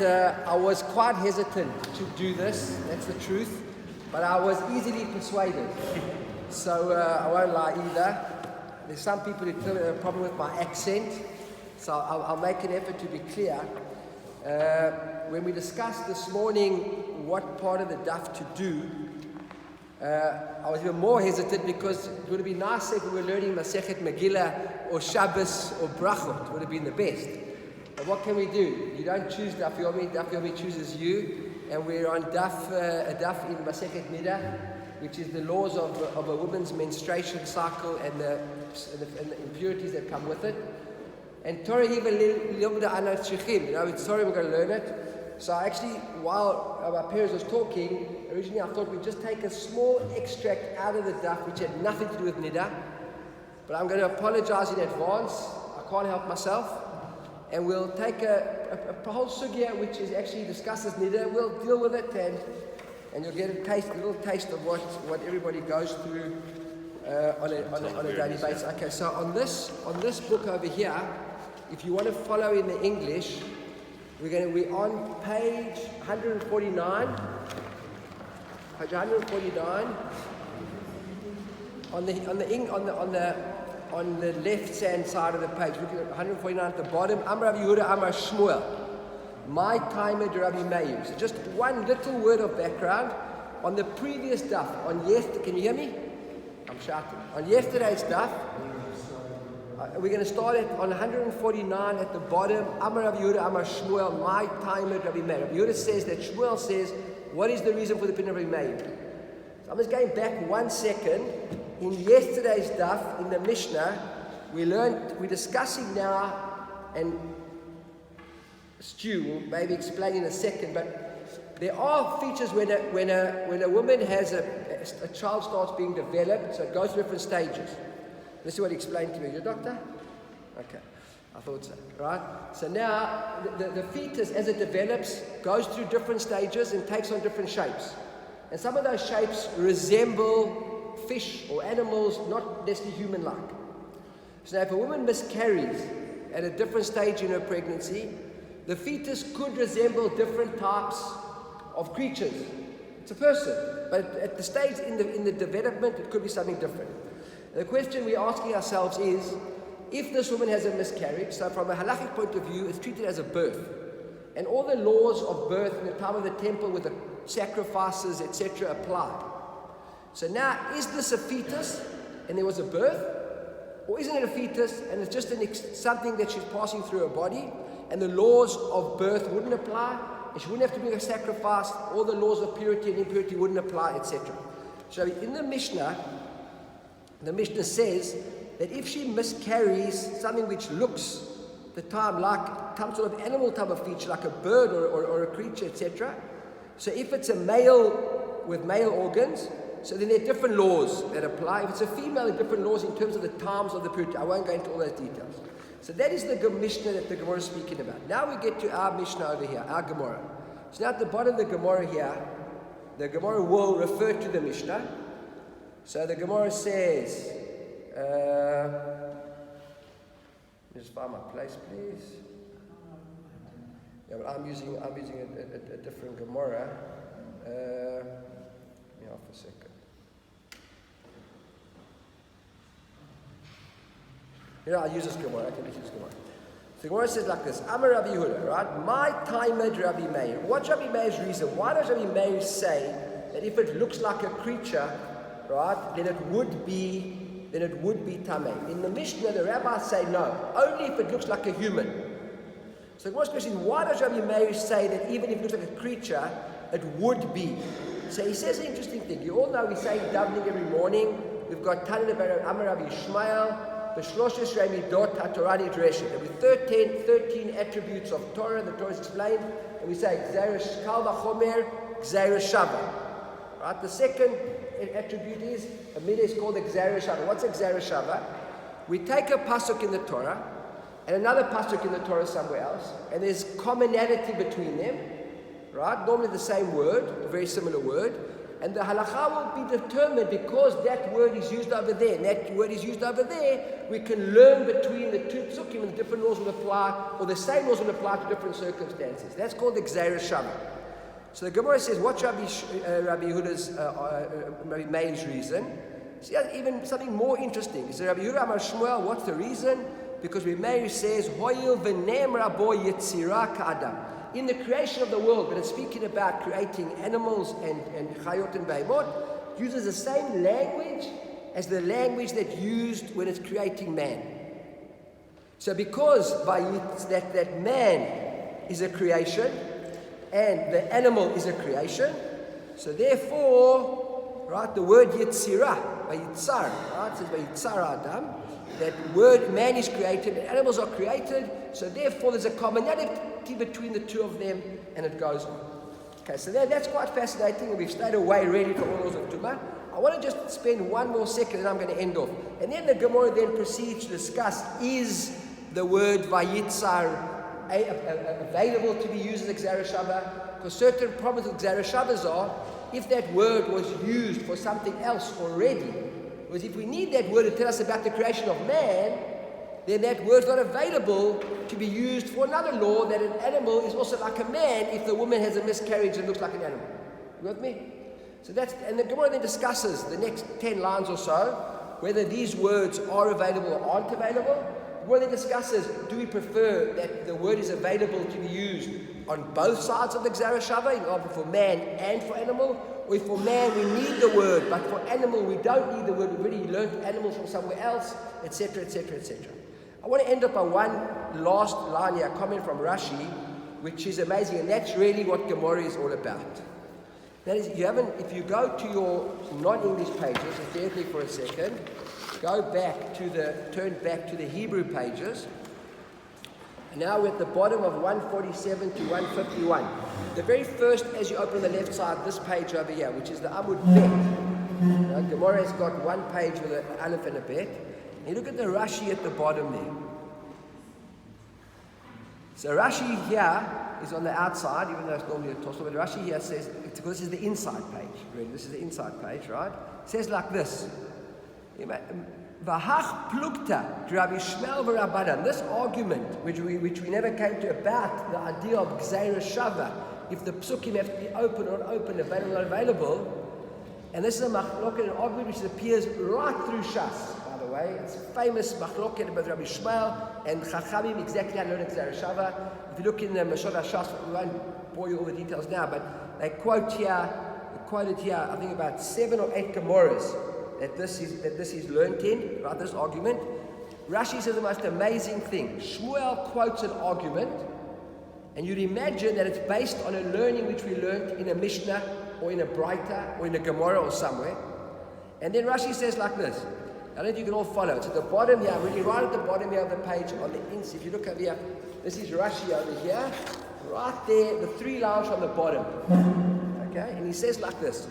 I was quite hesitant to do this, that's the truth, but I was easily persuaded. So I won't lie either. There's some people who tell me they have a problem with my accent, so I'll make an effort to be clear. When we discussed this morning what part of the daf to do, I was even more hesitant because it would have been nice if we were learning Masechet Megillah or Shabbos or Brachot. It would have been the best. But what can we do? You don't choose Daf Yomi, Daf Yomi chooses you, and we're on a daf in Masechet Nida, which is the laws of a woman's menstruation cycle and the impurities that come with it. And Torah even Lomda Ana Tzrichim, it's Torah, we're going to learn it. So actually, while our parents was talking, originally I thought we'd just take a small extract out of the daf which had nothing to do with Nida. But I'm going to apologize in advance, I can't help myself. And we'll take a whole sugya which is actually discusses Nida, we'll deal with it and you'll get a little taste of what everybody goes through on a daily basis. Okay, so on this book over here, if you want to follow in the English, we're on page 149. Page 149. On the left-hand side of the page, looking at 149 at the bottom, Amar Rabbi Yehuda, Amar Shmuel, my time at Rabbi Meir. So just one little word of background. On the previous daf, can you hear me? I'm shouting. On yesterday's daf, we're going to start on 149 at the bottom, Amar Rabbi Yehuda, Amar Shmuel, my time at Rabbi Meir. Rabbi Yehuda says that Shmuel says, what is the reason for the opinion of Rabbi Meir? So I'm just going back 1 second. In yesterday's daf, in the Mishnah, we're discussing now, and Stu will maybe explain in a second, but there are features when a woman has a child starts being developed, so it goes through different stages. This is what he explained to me. You're a doctor? Okay, I thought so, right? So now, the fetus, as it develops, goes through different stages and takes on different shapes. And some of those shapes resemble fish or animals, not necessarily human-like. So now if a woman miscarries at a different stage in her pregnancy, the fetus could resemble different types of creatures. It's a person, but at the stage in the development, it could be something different. The question we're asking ourselves is, if this woman has a miscarriage, so from a halachic point of view, it's treated as a birth. And all the laws of birth in the time of the temple with the sacrifices, etc. apply. So now, is this a fetus and there was a birth? Or isn't it a fetus and it's just something that she's passing through her body and the laws of birth wouldn't apply and she wouldn't have to bring a sacrifice, all the laws of purity and impurity wouldn't apply, etc. So in the Mishnah says that if she miscarries something which looks the time like some sort of animal type of feature, like a bird or a creature, etc. So if it's a male with male organs, so then there are different laws that apply. If it's a female, there are different laws in terms of the times of the purity. I won't go into all those details. So that is the Mishnah that the Gemara is speaking about. Now we get to our Mishnah over here, our Gemara. So now at the bottom of the Gemara here, the Gemara will refer to the Mishnah. So the Gemara says, just find my place, please. Yeah, but I'm using a different Gemara. Give me off a second. Here, I'll use this Gemara. I can use this Gemara. The Gemara says like this: Amar Rabbi Yehuda, right? My time at Rabbi Meir. What's Rabbi Meir's reason? Why does Rabbi Meir say that if it looks like a creature, right, then it would be tamei? In the Mishnah, the rabbis say no, only if it looks like a human. So the Gemara's question is, why does Rabbi Meir say that even if it looks like a creature, it would be? So he says an interesting thing. You all know we say davening every morning. We've got Tanya Amar Rabbi Yishmael. There were 13 attributes of Torah. The Torah is explained, and we say Gzeira Kal Vachomer, Gzeira Shava. Right. The second attribute is a midah is called the Gzeira Shava. What's a Gzeira Shava? We take a pasuk in the Torah and another pasuk in the Torah somewhere else, and there's commonality between them. Right. Normally the same word, a very similar word, And the halakha will be determined because that word is used over there, and that word is used over there. We can learn between the two psukim, and different laws will apply, or the same laws will apply to different circumstances. That's called the Gzeira Shava. So the Gemara says, what's Rabbi Yehuda's, Rabbi Meir's reason? See, even something more interesting. He says, Rabbi Yehuda Amar Shmuel, what's the reason? Because Rabbi Meir says, Hoyil v'nem rabo yitzira ka'adam. In the creation of the world, when it's speaking about creating animals and chayot and behemot, uses the same language as the language that's used when it's creating man. So because that man is a creation and the animal is a creation, so therefore, right, the word yitzira, vayitzar, right, it says vayitzar adam, that word man is created and animals are created, so therefore there's a commonality between the two of them, and it goes on. Okay, so that's quite fascinating, and we've stayed away really from all laws of Tumah. I want to just spend one more second, and I'm going to end off. And then the Gemara then proceeds to discuss, is the word vayitzar available to be used as a Gzeira Shava? Because certain problems with Gzeira Shavas are, if that word was used for something else already, because if we need that word to tell us about the creation of man, then that word's not available to be used for another law, that an animal is also like a man if the woman has a miscarriage and looks like an animal. You with me? So and the Gemara then discusses the next 10 lines or so, whether these words are available or aren't available. The Gemara then discusses, do we prefer that the word is available to be used on both sides of the Gzeira Shava, either for man and for animal, or if for man we need the word, but for animal we don't need the word, we've already learned animals from somewhere else, etc., etc., etc. I want to end up on one last line here, a comment from Rashi, which is amazing, and that's really what Gemara is all about. That is, if you go to your non-English pages, and bear with me for a second, turn back to the Hebrew pages, and now we're at the bottom of 147 to 151. The very first, as you open the left side, this page over here, which is the Amud Bet. Now, Gemara has got one page with an aleph and a bet. And look at the Rashi at the bottom there. So Rashi here is on the outside, even though it's normally a tossle, but Rashi here says, because this is the inside page, really, this is the inside page, right? It says like this. V'hach plukta Rabbi Shmuel v'Rabbanan. This argument, which we never came to, about the idea of Gzeira Shava, if the psukim have to be open or unopened, available or not available, and this is a machloket, an argument which appears right through Shas. Way. It's a famous machloket about Rabbi Shmuel and Chachamim, exactly how to learn Gzeira Shava. If you look in the Mashod HaShas, we won't bore you all the details now, but they quoted here, I think about 7 or 8 Gemaras that this is learnt in, right, this argument. Rashi says the most amazing thing. Shmuel quotes an argument, and you'd imagine that it's based on a learning which we learnt in a Mishnah, or in a Breita, or in a Gemara or somewhere. And then Rashi says like this. I don't know if you can all follow. It's at the bottom here, really right at the bottom here of the page on the inside. If you look over here, this is Rashi over here. Right there, the 3 lines on the bottom. Okay? And he says like this.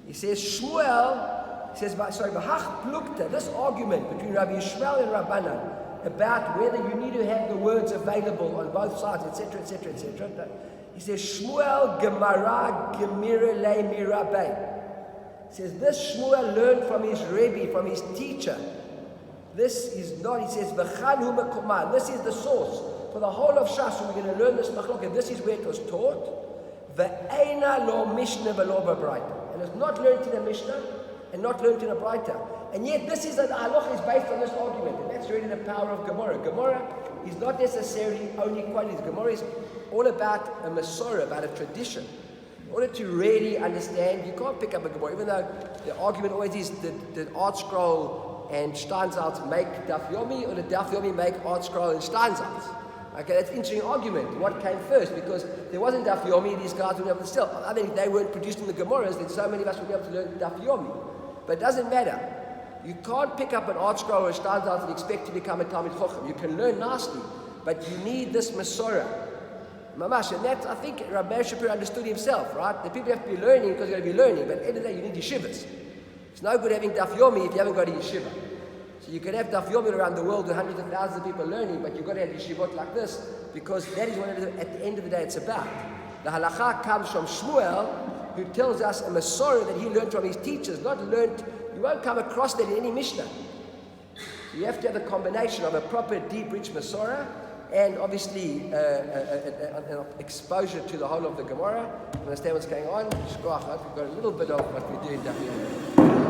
He says, Shmuel, he says, V'hach plukta, this argument between Rabbi Shmuel and Rabbanan about whether you need to have the words available on both sides, etc., etc., etc. He says, Shmuel Gemara Gemira Le Mirabei. He says, this Shmuel learned from his Rebbe, from his teacher. This is not, he says, V'chanhu mekoman. This is the source. For the whole of Shas, we're going to learn this machlokah. This is where it was taught. Ve'eina lo Mishnah v'lo b'Braita. And it's not learned in a Mishnah and not learned in a Braita. And yet this is, the halacha is based on this argument. And that's really the power of Gemara. Gemara is not necessarily only qualities. Gemara is all about a Masorah, about a tradition. In order to really understand, you can't pick up a Gemara, even though the argument always is the Art Scroll and Steinsaltz make Daf Yomi, or the Daf Yomi make Art Scroll and Steinsaltz. Okay, that's an interesting argument. What came first? Because there wasn't Daf Yomi, these guys would be able to still. I think if they weren't produced in the Gemaras, then so many of us would be able to learn Daf Yomi. But it doesn't matter. You can't pick up an Art Scroll or a Steinsaltz and expect to become a Talmid Chochem. You can learn nicely, but you need this Masorah. Mamash, and that I think Rabbi Meir Shapiro understood himself, right? The people have to be learning because they're going to be learning, but at the end of the day, you need yeshivas. It's no good having Daf Yomi if you haven't got a yeshiva. So you can have Daf Yomi around the world with hundreds of thousands of people learning, but you've got to have yeshivot like this, because that is what it is, at the end of the day it's about. The halacha comes from Shmuel, who tells us a Masorah that he learned from his teachers, not learned. You won't come across that in any Mishnah. You have to have a combination of a proper, deep, rich Masorah and obviously an exposure to the whole of the Gemara. Understand what's going on? Shkoach, we've got a little bit of what we're doing down here.